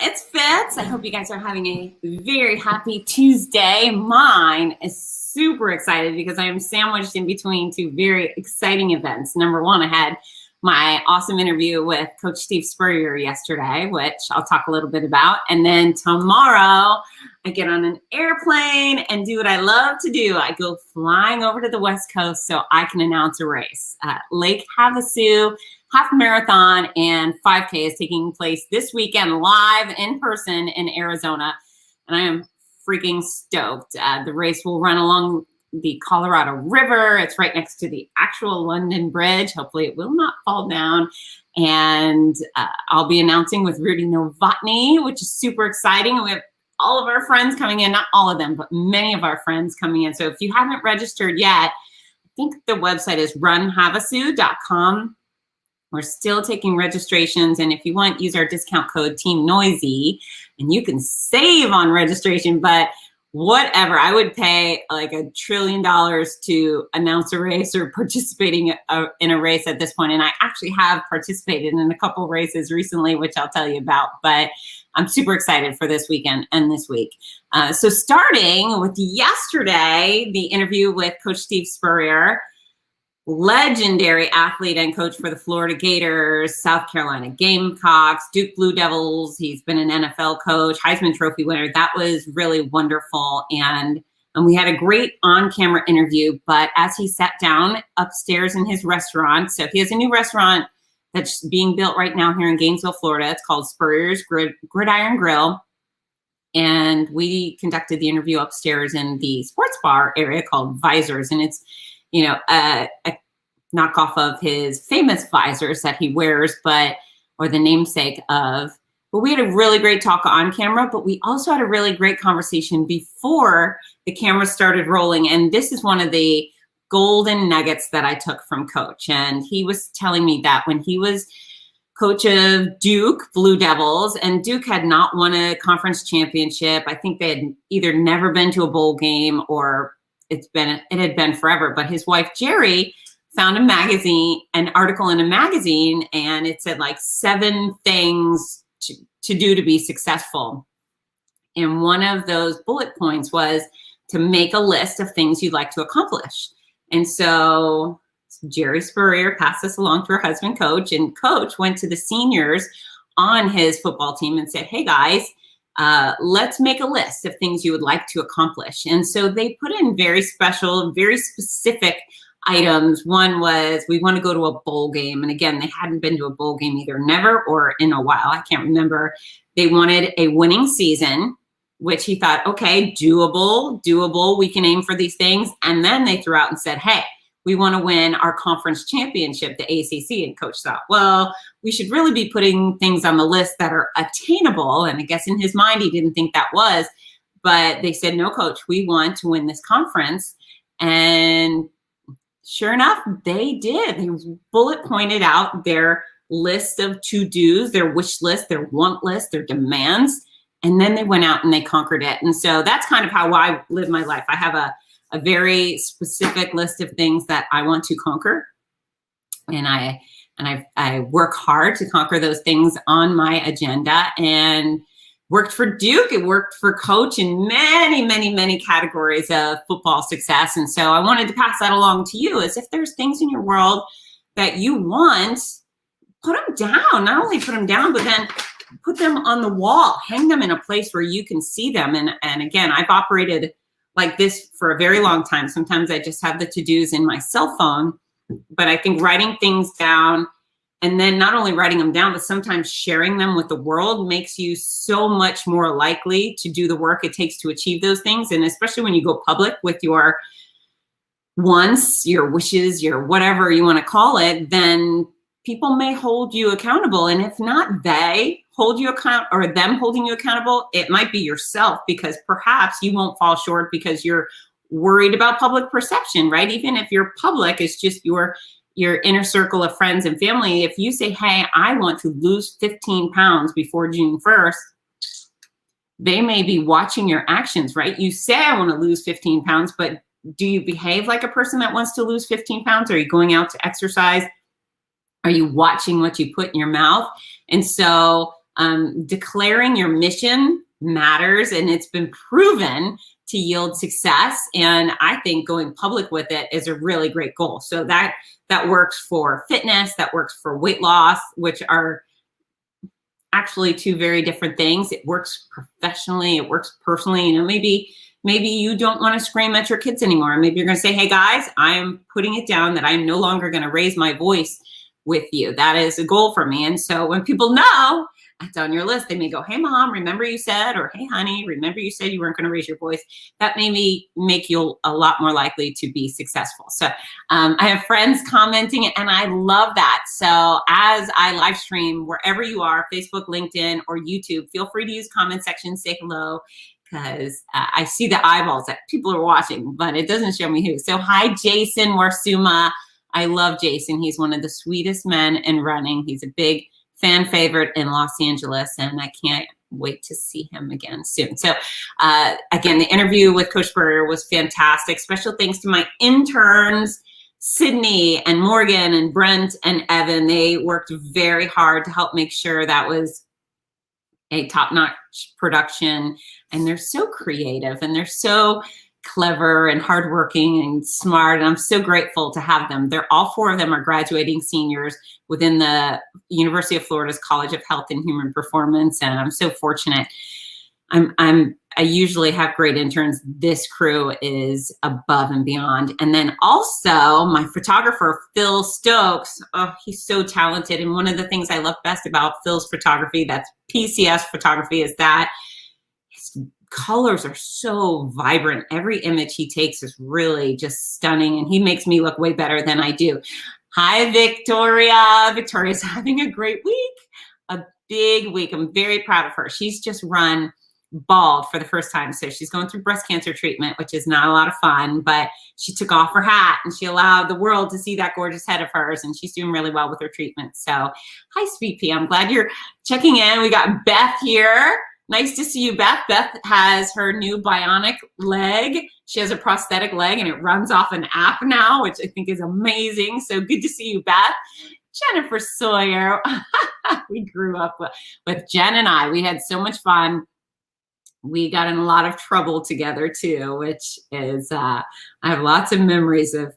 It's Fitz. I hope you guys are having a very happy Tuesday. Mine is super excited because I am sandwiched in between two very exciting events. Number one, I had my awesome interview with Coach Steve Spurrier yesterday, which I'll talk a little bit about. And then tomorrow, I get on an airplane and do what I love to do. I go flying over to the West Coast so I can announce a race. Lake Havasu half marathon and 5K is taking place this weekend live in person in Arizona. And I am freaking stoked. The race will run along the Colorado River. It's right next to the actual London Bridge. Hopefully it will not fall down. And I'll be announcing with Rudy Novotny, which is super exciting. And we have all of our friends coming in, not all of them, but many of our friends coming in. So if you haven't registered yet, I think the website is runhavasu.com. We're still taking registrations, and if you want, use our discount code Team Noisy, and you can save on registration. But whatever, I would pay like $1 trillion to announce a race or participating in a race at this point. And I actually have participated in a couple races recently, which I'll tell you about. But I'm super excited for this weekend and this week. So starting with yesterday, the interview with Coach Steve Spurrier, legendary athlete and coach for the Florida Gators, South Carolina Gamecocks, Duke Blue Devils. He's been an NFL coach, Heisman Trophy winner. That was really wonderful. And we had a great on-camera interview, but as he sat down upstairs in his restaurant, so he has a new restaurant that's being built right now here in Gainesville, Florida. It's called Spurrier's Gridiron Grill. And we conducted the interview upstairs in the sports bar area called Visors. And it's a knockoff of his famous visors that he wears, or the namesake of. But we had a really great talk on camera, but we also had a really great conversation before the camera started rolling. And this is one of the golden nuggets that I took from Coach. And he was telling me that when he was coach of Duke Blue Devils, and Duke had not won a conference championship. I think they had either never been to a bowl game or it had been forever. But his wife, Jerry, found an article in a magazine, and it said like 7 things to do to be successful. And one of those bullet points was to make a list of things you'd like to accomplish. And so Jerry Spurrier passed this along to her husband, Coach, and Coach went to the seniors on his football team and said, hey guys, let's make a list of things you would like to accomplish. And so they put in very special, very specific items. One was, we want to go to a bowl game. And again, they hadn't been to a bowl game either never or in a while. I can't remember. They wanted a winning season, which he thought, okay, doable. We can aim for these things. And then they threw out and said, hey, we want to win our conference championship, the ACC. And Coach thought, well, we should really be putting things on the list that are attainable. And I guess in his mind, he didn't think that was. But they said, no, Coach, we want to win this conference. And sure enough, they did. They bullet pointed out their list of to-dos, their wish list, their want list, their demands. And then they went out and they conquered it. And so that's kind of how I live my life. I have a very specific list of things that I want to conquer. And I work hard to conquer those things on my agenda, and worked for Duke. It worked for Coach in many categories of football success. And so I wanted to pass that along to you, as if there's things in your world that you want, put them down. Not only put them down, but then put them on the wall, hang them in a place where you can see them. And again, I've operated like this for a very long time. Sometimes I just have the to-dos in my cell phone, but I think writing things down, and then not only writing them down, but sometimes sharing them with the world, makes you so much more likely to do the work it takes to achieve those things. And especially when you go public with your wants, your wishes, your whatever you want to call it, then people may hold you accountable. And if not they hold you account, or them holding you accountable, it might be yourself, because perhaps you won't fall short because you're worried about public perception, right? Even if your public is just your inner circle of friends and family. If you say, hey, I want to lose 15 pounds before June 1st, they may be watching your actions, right? You say, I want to lose 15 pounds, but do you behave like a person that wants to lose 15 pounds? Are you going out to exercise? Are you watching what you put in your mouth? And so Declaring your mission matters, and it's been proven to yield success. And I think going public with it is a really great goal. So that works for fitness, that works for weight loss, which are actually two very different things. It works professionally, it works personally. You know, maybe you don't want to scream at your kids anymore. Maybe you're going to say, hey guys, I am putting it down that I'm no longer going to raise my voice with you. That is a goal for me. And so when people know it's on your list, they may go, hey mom, remember you said, or hey honey, remember you said you weren't going to raise your voice. That may make you a lot more likely to be successful. So I have friends commenting, and I love that. So as I live stream, wherever you are, Facebook, LinkedIn, or YouTube, feel free to use comment section, say hello, because I see the eyeballs that people are watching, but it doesn't show me who. So hi, Jason Warsuma. I love Jason. He's one of the sweetest men in running. He's a big fan favorite in Los Angeles, and I can't wait to see him again soon. So again, the interview with Coach Spurrier was fantastic. Special thanks to my interns, Sydney and Morgan and Brent and Evan. They worked very hard to help make sure that was a top-notch production. And they're so creative, and they're so clever and hardworking and smart, and I'm so grateful to have them. All four of them are graduating seniors within the University of Florida's College of Health and Human Performance, and I'm so fortunate. I usually have great interns. This crew is above and beyond. And then also my photographer, Phil Stokes. Oh, he's so talented. And one of the things I love best about Phil's photography, that's PCS photography, is that his colors are so vibrant. Every image he takes is really just stunning, and he makes me look way better than I do. Hi, Victoria. Victoria's having a great week, a big week. I'm very proud of her. She's just run bald for the first time. So she's going through breast cancer treatment, which is not a lot of fun, but she took off her hat and she allowed the world to see that gorgeous head of hers, and she's doing really well with her treatment. So hi, Sweet Pea. I'm glad you're checking in. We got Beth here. Nice to see you, Beth. Beth has her new bionic leg. She has a prosthetic leg, and it runs off an app now, which I think is amazing. So good to see you, Beth. Jennifer Sawyer. We grew up with Jen and I. We had so much fun. We got in a lot of trouble together too, which is, I have lots of memories of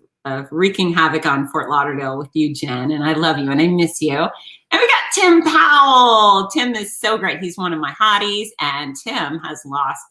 wreaking havoc on Fort Lauderdale with you, Jen, and I love you and I miss you. And we got Tim Powell. Tim is so great. He's one of my hotties, and Tim has lost,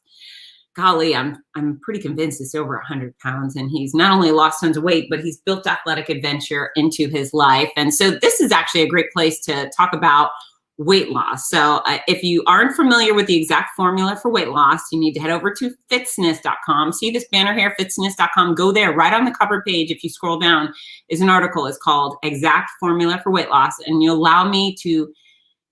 golly, I'm pretty convinced it's over 100 pounds, and he's not only lost tons of weight, but he's built athletic adventure into his life. And so this is actually a great place to talk about weight loss. So if you aren't familiar with the exact formula for weight loss, you need to head over to fitsness.com. See this banner here, fitsness.com. Go there. Right on the cover page, if you scroll down, is an article. It's called Exact Formula for Weight Loss. And you'll allow me to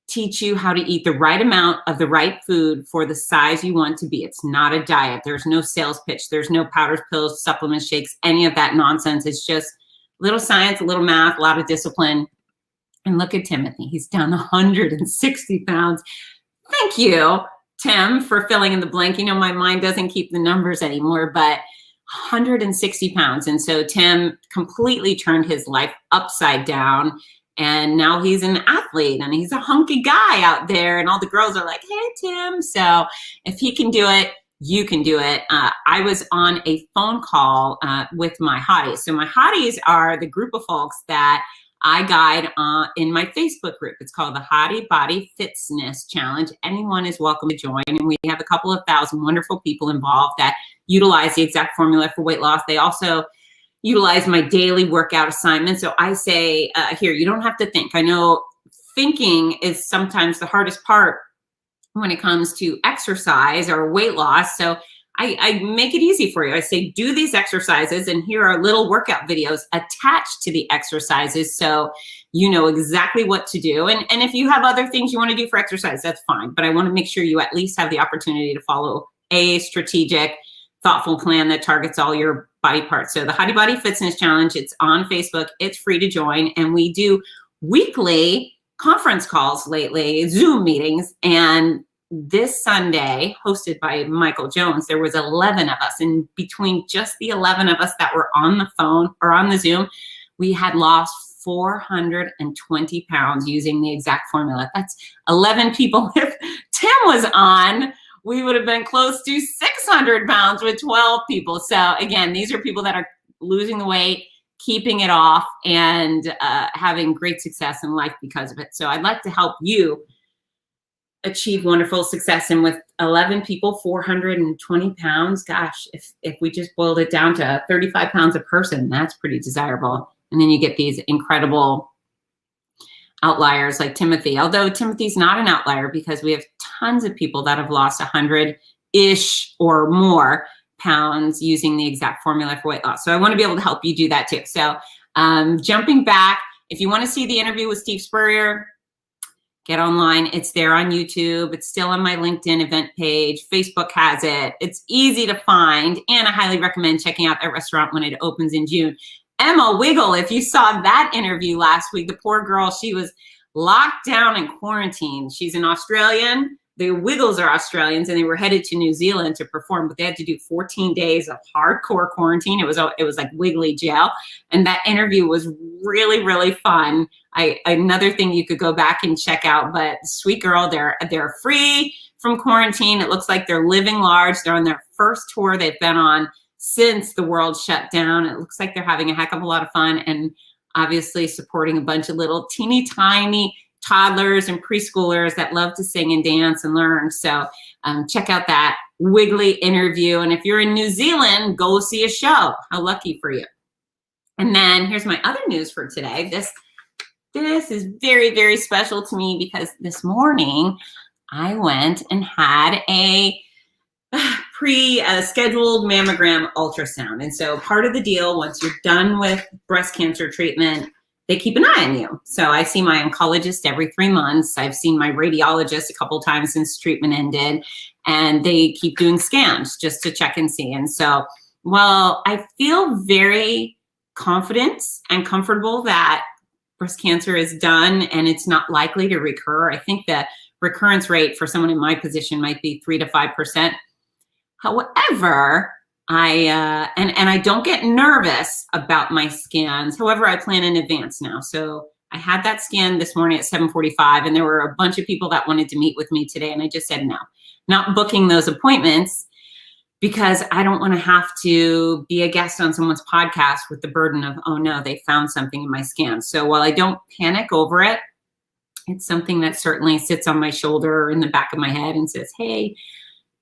teach you how to eat the right amount of the right food for the size you want to be. It's not a diet. There's no sales pitch. There's no powders, pills, supplements, shakes, any of that nonsense. It's just a little science, a little math, a lot of discipline. And look at Timothy. He's down 160 pounds. Thank you, Tim, for filling in the blank. You know, my mind doesn't keep the numbers anymore, but 160 pounds. And so Tim completely turned his life upside down. And now he's an athlete, and he's a hunky guy out there. And all the girls are like, hey, Tim. So if he can do it, you can do it. I was on a phone call with my hotties. So my hotties are the group of folks that I guide in my Facebook group. It's called the Hottie Body Fitness Challenge. Anyone is welcome to join. And we have a couple of thousand wonderful people involved that utilize the exact formula for weight loss. They also utilize my daily workout assignment. So I say, here, you don't have to think. I know thinking is sometimes the hardest part when it comes to exercise or weight loss. So I make it easy for you. I say, do these exercises, and here are little workout videos attached to the exercises so you know exactly what to do. And if you have other things you want to do for exercise, that's fine. But I want to make sure you at least have the opportunity to follow a strategic, thoughtful plan that targets all your body parts. So the Hottie Body Fitness Challenge, it's on Facebook. It's free to join. And we do weekly conference calls lately, Zoom meetings. And this Sunday, hosted by Michael Jones, there was 11 of us. And between just the 11 of us that were on the phone or on the Zoom, we had lost 420 pounds using the exact formula. That's 11 people. If Tim was on, we would have been close to 600 pounds with 12 people. So again, these are people that are losing the weight, keeping it off, and having great success in life because of it. So I'd like to help you achieve wonderful success. And with 11 people, 420 pounds, gosh, if we just boiled it down to 35 pounds a person, that's pretty desirable. And then you get these incredible outliers like Timothy, although Timothy's not an outlier because we have tons of people that have lost 100-ish or more pounds using the exact formula for weight loss. So I want to be able to help you do that too. So jumping back, if you want to see the interview with Steve Spurrier, get online. It's there on YouTube. It's still on my LinkedIn event page. Facebook has it. It's easy to find. And I highly recommend checking out that restaurant when it opens in June. Emma Wiggle, if you saw that interview last week, the poor girl, she was locked down in quarantine. She's an Australian. The Wiggles are Australians, and they were headed to New Zealand to perform, but they had to do 14 days of hardcore quarantine. It was like Wiggly jail. And that interview was really, really fun. Another thing you could go back and check out, but sweet girl, they're free from quarantine. It looks like they're living large. They're on their first tour they've been on since the world shut down. It looks like they're having a heck of a lot of fun, and obviously supporting a bunch of little teeny tiny toddlers and preschoolers that love to sing and dance and learn. So check out that Wiggly interview. And if you're in New Zealand, go see a show. How lucky for you. And then here's my other news for today. This is very, very special to me because this morning I went and had a pre-scheduled mammogram ultrasound. And so part of the deal, once you're done with breast cancer treatment, they keep an eye on you. So I see my oncologist every 3 months. I've seen my radiologist a couple of times since treatment ended, and they keep doing scans just to check and see. And so, well, I feel very confident and comfortable that breast cancer is done and it's not likely to recur. I think the recurrence rate for someone in my position might be 3 to 5%. However, I don't get nervous about my scans. However, I plan in advance now. So I had that scan this morning at 7:45, and there were a bunch of people that wanted to meet with me today. And I just said, no, not booking those appointments because I don't want to have to be a guest on someone's podcast with the burden of, oh no, they found something in my scan. So while I don't panic over it, it's something that certainly sits on my shoulder or in the back of my head and says, hey,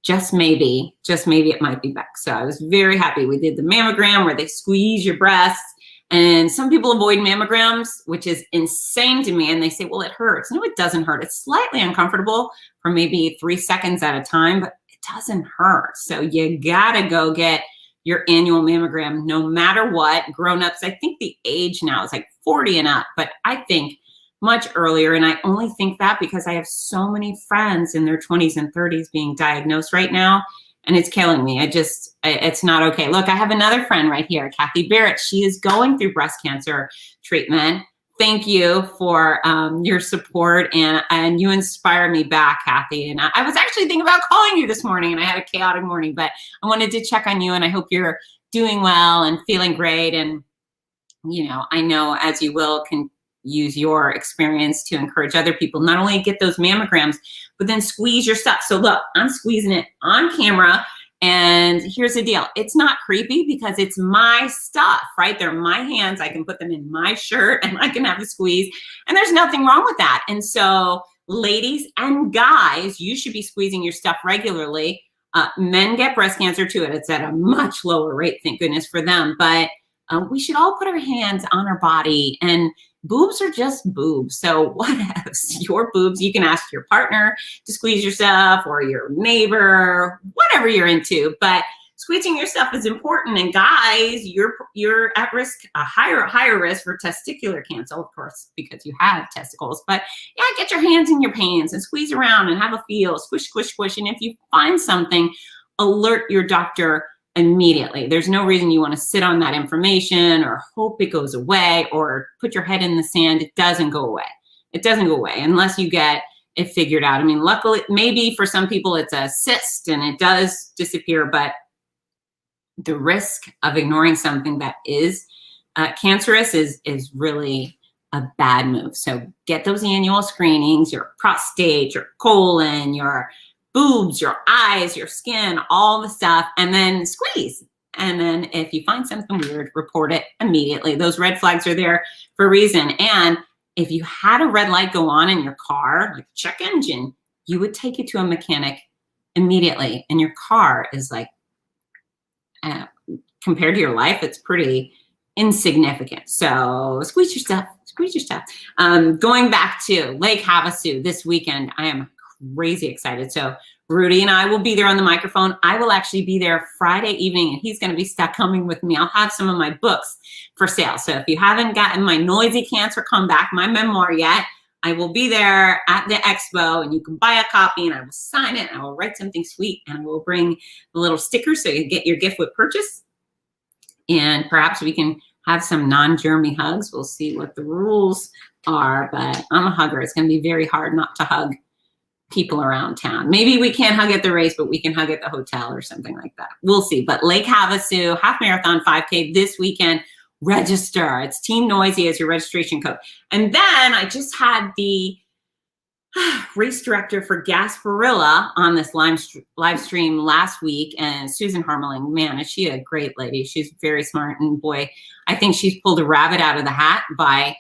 just maybe it might be back. So I was very happy. We did the mammogram where they squeeze your breasts, and some people avoid mammograms, which is insane to me. And they say, well, it hurts. No, it doesn't hurt. It's slightly uncomfortable for maybe 3 seconds at a time, but it doesn't hurt. So you gotta go get your annual mammogram no matter what. Grown-ups, I think the age now is like 40 and up, but I think much earlier. And I only think that because I have so many friends in their 20s and 30s being diagnosed right now, and it's killing me. It's not okay. Look, I have another friend right here, Kathy Barrett. She is going through breast cancer treatment. Thank you for your support, and you inspire me back, Kathy. And I was actually thinking about calling you this morning, and I had a chaotic morning, but I wanted to check on you, and I hope you're doing well and feeling great. And, you know, I know as you will can use your experience to encourage other people, not only get those mammograms, but then squeeze your stuff. So look, I'm squeezing it on camera, and here's the deal. It's not creepy because it's my stuff, right? They're my hands. I can put them in my shirt and I can have a squeeze, and there's nothing wrong with that. And so ladies and guys, you should be squeezing your stuff regularly. Men get breast cancer too, and it's at a much lower rate, thank goodness for them. But we should all put our hands on our body, and boobs are just boobs. So what else? Your boobs, you can ask your partner to squeeze yourself or your neighbor, whatever you're into. But squeezing your stuff is important. And guys, you're at risk, a higher risk for testicular cancer, of course, because you have testicles. But yeah, get your hands in your pants and squeeze around and have a feel, squish, squish, squish. And if you find something, alert your doctor immediately. There's no reason you want to sit on that information or hope it goes away or put your head in the sand. It doesn't go away. It doesn't go away unless you get it figured out. I mean, luckily, maybe for some people it's a cyst and it does disappear, but the risk of ignoring something that is cancerous is really a bad move. So get those annual screenings, your prostate, your colon, your boobs, your eyes, your skin, all the stuff, and then squeeze. And then if you find something weird, report it immediately. Those red flags are there for a reason. And if you had a red light go on in your car, like check engine, you would take it to a mechanic immediately. And your car is like, compared to your life, it's pretty insignificant. So squeeze your stuff, squeeze your stuff. Going back to Lake Havasu this weekend, I am crazy excited. So Rudy and I will be there on the microphone. I will actually be there Friday evening, and he's going to be stuck coming with me. I'll have some of my books for sale. So if you haven't gotten my Noisy Cancer Comeback, my memoir yet, I will be there at the expo, and you can buy a copy, and I will sign it, and I will write something sweet, and I will bring the little stickers so you get your gift with purchase. And perhaps we can have some non-germy hugs. We'll see what the rules are, but I'm a hugger. It's going to be very hard not to hug people around town. Maybe we can't hug at the race, but we can hug at the hotel or something like that. We'll see. But Lake Havasu, half marathon 5K this weekend. Register. It's Team Noisy as your registration code. And then I just had the race director for Gasparilla on this live stream last week, and Susan Harmeling. Man, is she a great lady. She's very smart, and boy, I think she's pulled a rabbit out of the hat by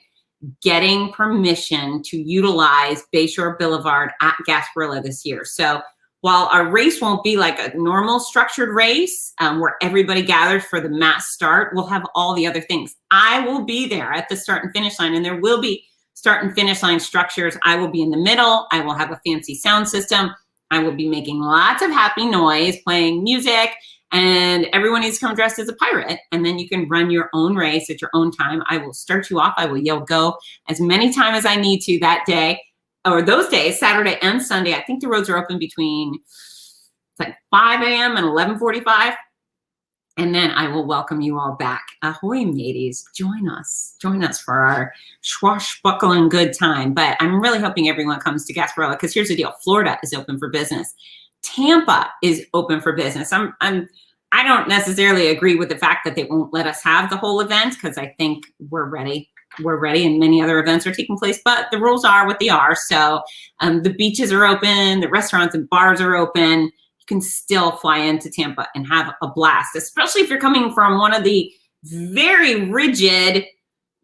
getting permission to utilize Bayshore Boulevard at Gasparilla this year. So while our race won't be like a normal structured race where everybody gathers for the mass start, we'll have all the other things. I will be there at the start and finish line, and there will be start and finish line structures. I will be in the middle. I will have a fancy sound system. I will be making lots of happy noise, playing music, and everyone needs to come dressed as a pirate. And then you can run your own race at your own time. I will start you off. I will yell go as many times as I need to that day, or those days, Saturday and Sunday. I think the roads are open between like 5 a.m. and 11:45. And then I will welcome you all back. Ahoy, mateys. Join us for our swashbuckling good time. But I'm really hoping everyone comes to Gasparilla, because here's the deal. Florida is open for business. Tampa is open for business. I don't necessarily agree with the fact that they won't let us have the whole event, because I think we're ready. We're ready, and many other events are taking place, but the rules are what they are. So the beaches are open, the restaurants and bars are open. You can still fly into Tampa and have a blast, especially if you're coming from one of the very rigid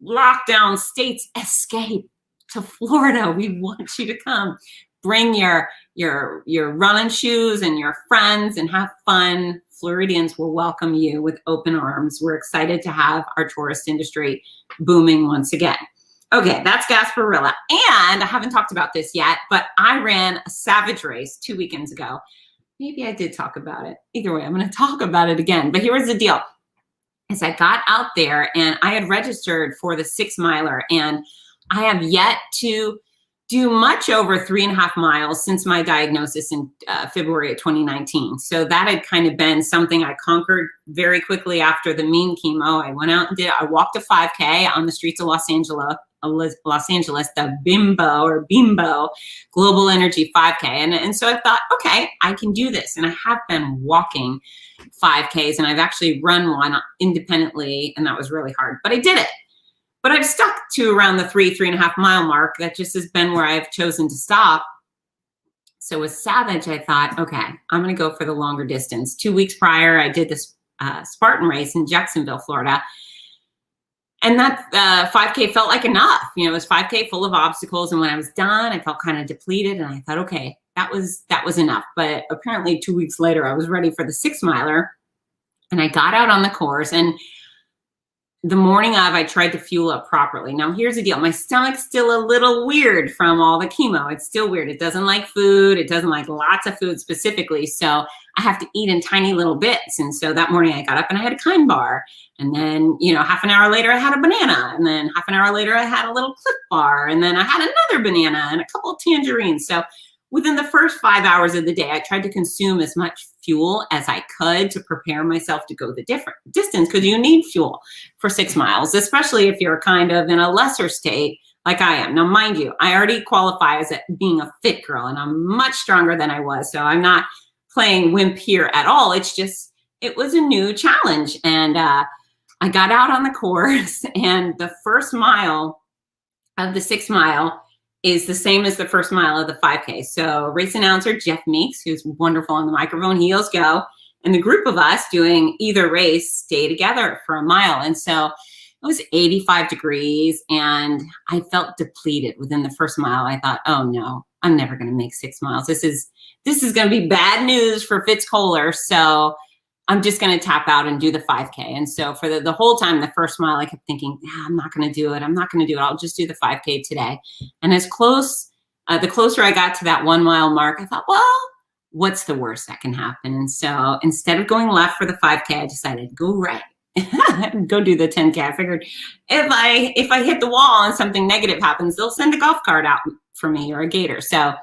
lockdown states. Escape to Florida. We want you to come. Bring your running shoes and your friends and have fun. Floridians will welcome you with open arms. We're excited to have our tourist industry booming once again. Okay, that's Gasparilla. And I haven't talked about this yet, but I ran a Savage race 2 weekends ago. Maybe I did talk about it. Either way, I'm going to talk about it again. But here's the deal. As I got out there, and I had registered for the 6 miler, and I have yet to do much over 3.5 miles since my diagnosis in February of 2019. So that had kind of been something I conquered very quickly after the mean chemo. I went out and I walked a 5K on the streets of Los Angeles, the Bimbo Global Energy 5K. And so I thought, okay, I can do this. And I have been walking 5Ks, and I've actually run one independently, and that was really hard, but I did it. But I've stuck to around the 3.5 mile mark. That just has been where I've chosen to stop. So with Savage, I thought, okay, I'm going to go for the longer distance. 2 weeks prior, I did this Spartan race in Jacksonville, Florida. And that 5K felt like enough. You know, it was 5K full of obstacles. And when I was done, I felt kind of depleted. And I thought, okay, that was enough. But apparently 2 weeks later, I was ready for the 6 miler. And I got out on the course, and the morning of, I tried to fuel up properly. Now, here's the deal. My stomach's still a little weird from all the chemo. It's still weird. It doesn't like food. It doesn't like lots of food specifically. So I have to eat in tiny little bits. And so that morning I got up and I had a Kind bar. And then, you know, half an hour later I had a banana. And then half an hour later I had a little Clif Bar. And then I had another banana and a couple of tangerines. So within the first 5 hours of the day, I tried to consume as much fuel as I could to prepare myself to go the different distance, because you need fuel for 6 miles, especially if you're kind of in a lesser state like I am. Now, mind you, I already qualify as being a fit girl, and I'm much stronger than I was. So I'm not playing wimp here at all. It's just, it was a new challenge. And I got out on the course, and the first mile, of the 6 mile is the same as the first mile of the 5K. So race announcer Jeff Meeks, who's wonderful on the microphone, he yells go. And the group of us doing either race stay together for a mile. And so it was 85 degrees and I felt depleted within the first mile. I thought, oh no, I'm never going to make 6 miles. This is going to be bad news for Fitz Kohler. So I'm just going to tap out and do the 5K. And so for the whole time, the first mile, I kept thinking, I'm not going to do it. I'm not going to do it. I'll just do the 5K today. And the closer I got to that 1 mile mark, I thought, well, what's the worst that can happen? And so instead of going left for the 5K, I decided to go right. Go do the 10K. I figured if I hit the wall and something negative happens, they'll send a golf cart out for me or a gator. So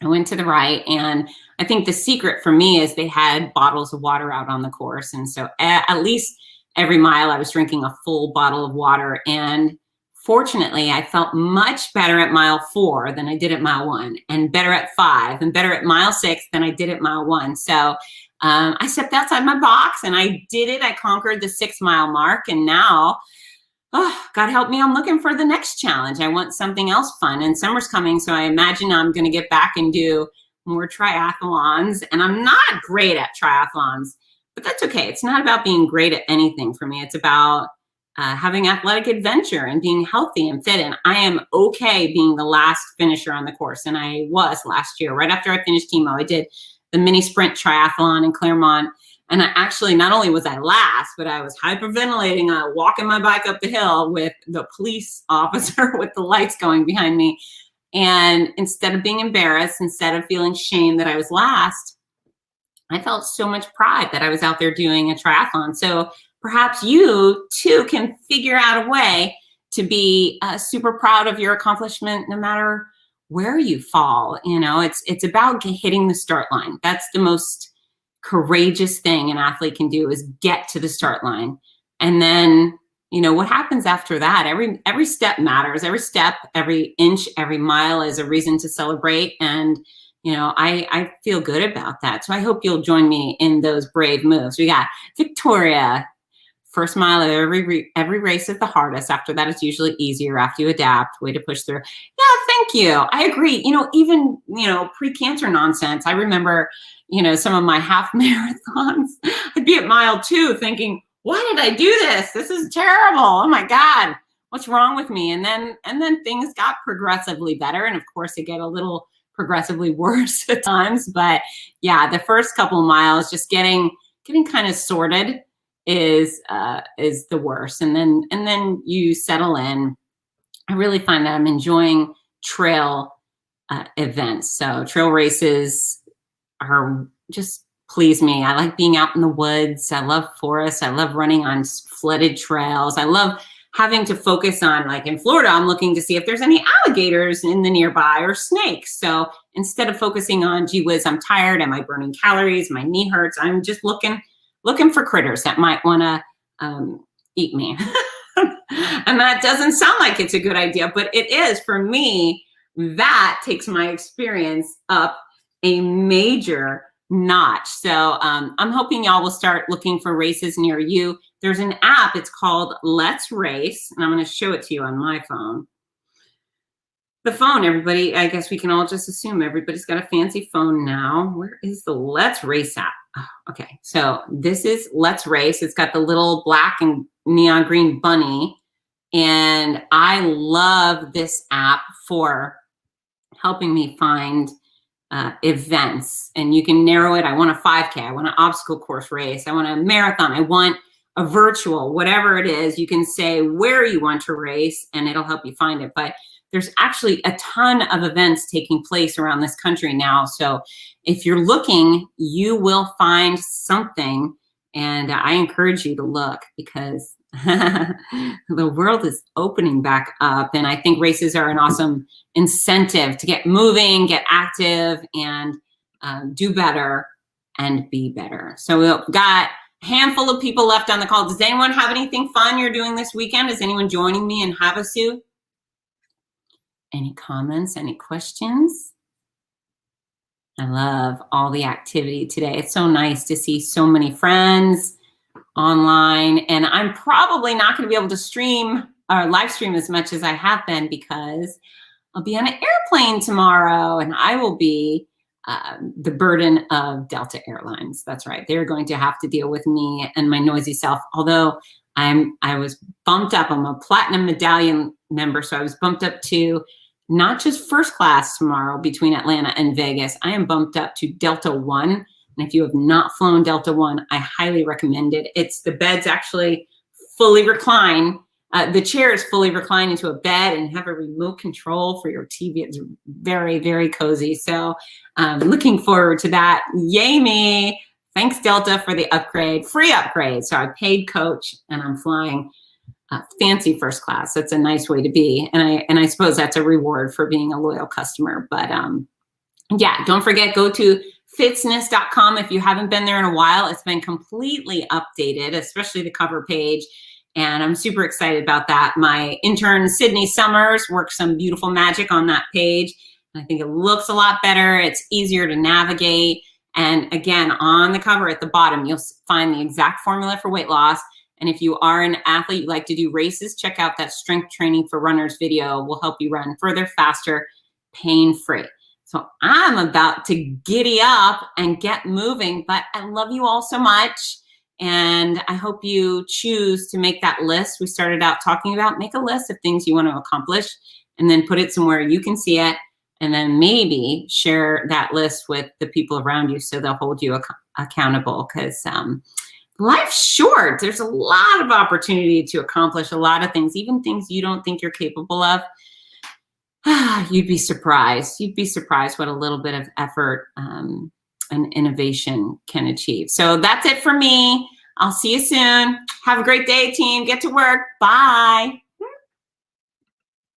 I went to the right, and I think the secret for me is they had bottles of water out on the course. And so at least every mile I was drinking a full bottle of water. And fortunately, I felt much better at mile 4 than I did at mile 1, and better at 5, and better at mile 6 than I did at mile 1. So I stepped outside my box and I did it. I conquered the 6 mile mark, and now, oh, God help me, I'm looking for the next challenge. I want something else fun, and summer's coming, so I imagine I'm going to get back and do more triathlons. And I'm not great at triathlons, but that's okay. It's not about being great at anything for me. It's about having athletic adventure and being healthy and fit. And I am okay being the last finisher on the course. And I was last year. Right after I finished chemo, I did the mini sprint triathlon in Claremont. And I actually, not only was I last, but I was hyperventilating, walking my bike up the hill with the police officer with the lights going behind me. And instead of being embarrassed, instead of feeling shame that I was last, I felt so much pride that I was out there doing a triathlon. So perhaps you too can figure out a way to be super proud of your accomplishment, no matter where you fall. You know, it's about hitting the start line. That's the most courageous thing an athlete can do, is get to the start line. And then, you know, what happens after that? Every step matters. Every step, every inch, every mile is a reason to celebrate. And, you know, I feel good about that. So I hope you'll join me in those brave moves. We got Victoria. First mile of every race is the hardest. After that, it's usually easier after you adapt. Way to push through. Yeah, thank you. I agree. You know, even, you know, pre-cancer nonsense. I remember, you know, some of my half marathons. I'd be at mile 2 thinking, why did I do this? This is terrible. Oh my God, what's wrong with me? And then things got progressively better. And of course, they get a little progressively worse at times. But yeah, the first couple of miles, just getting kind of sorted is the worst. And then you settle in. I really find that I'm enjoying trail events. So trail races are just please me. I like being out in the woods. I love forests. I love running on flooded trails. I love having to focus on, like in Florida, I'm looking to see if there's any alligators in the nearby or snakes. So instead of focusing on, gee whiz, I'm tired, am I burning calories, my knee hurts, I'm just looking for critters that might want to eat me. And that doesn't sound like it's a good idea, but it is. For me, that takes my experience up a major notch. So I'm hoping y'all will start looking for races near you. There's an app, it's called Let's Race, and I'm going to show it to you on my phone. The phone, everybody, I guess we can all just assume everybody's got a fancy phone now. Where is the Let's Race app? Oh, okay, so this is Let's Race. It's got the little black and neon green bunny, and I love this app for helping me find events. And you can narrow it. I want a 5K. I want an obstacle course race. I want a marathon. I want a virtual, whatever it is. You can say where you want to race and it'll help you find it. But there's actually a ton of events taking place around this country now. So if you're looking, you will find something. And I encourage you to look, because the world is opening back up. And I think races are an awesome incentive to get moving, get active, and do better and be better. So we've got a handful of people left on the call. Does anyone have anything fun you're doing this weekend? Is anyone joining me in Havasu? Any comments, any questions? I love all the activity today. It's so nice to see so many friends online, and I'm probably not going to be able to stream or live stream as much as I have been because I'll be on an airplane tomorrow and I will be the burden of Delta Airlines. That's right. They're going to have to deal with me and my noisy self. Although I was bumped up. I'm a platinum medallion member, so I was bumped up to not just first class tomorrow between Atlanta and Vegas. I am bumped up to Delta One. And if you have not flown Delta One, I highly recommend it. It's the bed's actually fully recline. The chair is fully reclined into a bed and have a remote control for your TV. It's very, very cozy. So looking forward to that. Yay me. Thanks, Delta, for the upgrade, free upgrade. So I paid coach and I'm flying fancy first class. That's a nice way to be. And I suppose that's a reward for being a loyal customer. But yeah, don't forget, go to fitsness.com if you haven't been there in a while. It's been completely updated, especially the cover page. And I'm super excited about that. My intern, Sydney Summers, worked some beautiful magic on that page. I think it looks a lot better. It's easier to navigate. And again, on the cover at the bottom, you'll find the exact formula for weight loss. And if you are an athlete, you like to do races, check out that strength training for runners video. Will help you run further, faster, pain-free. So I'm about to giddy up and get moving, but I love you all so much. And I hope you choose to make that list we started out talking about. Make a list of things you want to accomplish and then put it somewhere you can see it. And then maybe share that list with the people around you so they'll hold you accountable, because life's short. There's a lot of opportunity to accomplish a lot of things, even things you don't think you're capable of. You'd be surprised. You'd be surprised what a little bit of effort and innovation can achieve. So that's it for me. I'll see you soon. Have a great day, team. Get to work. Bye.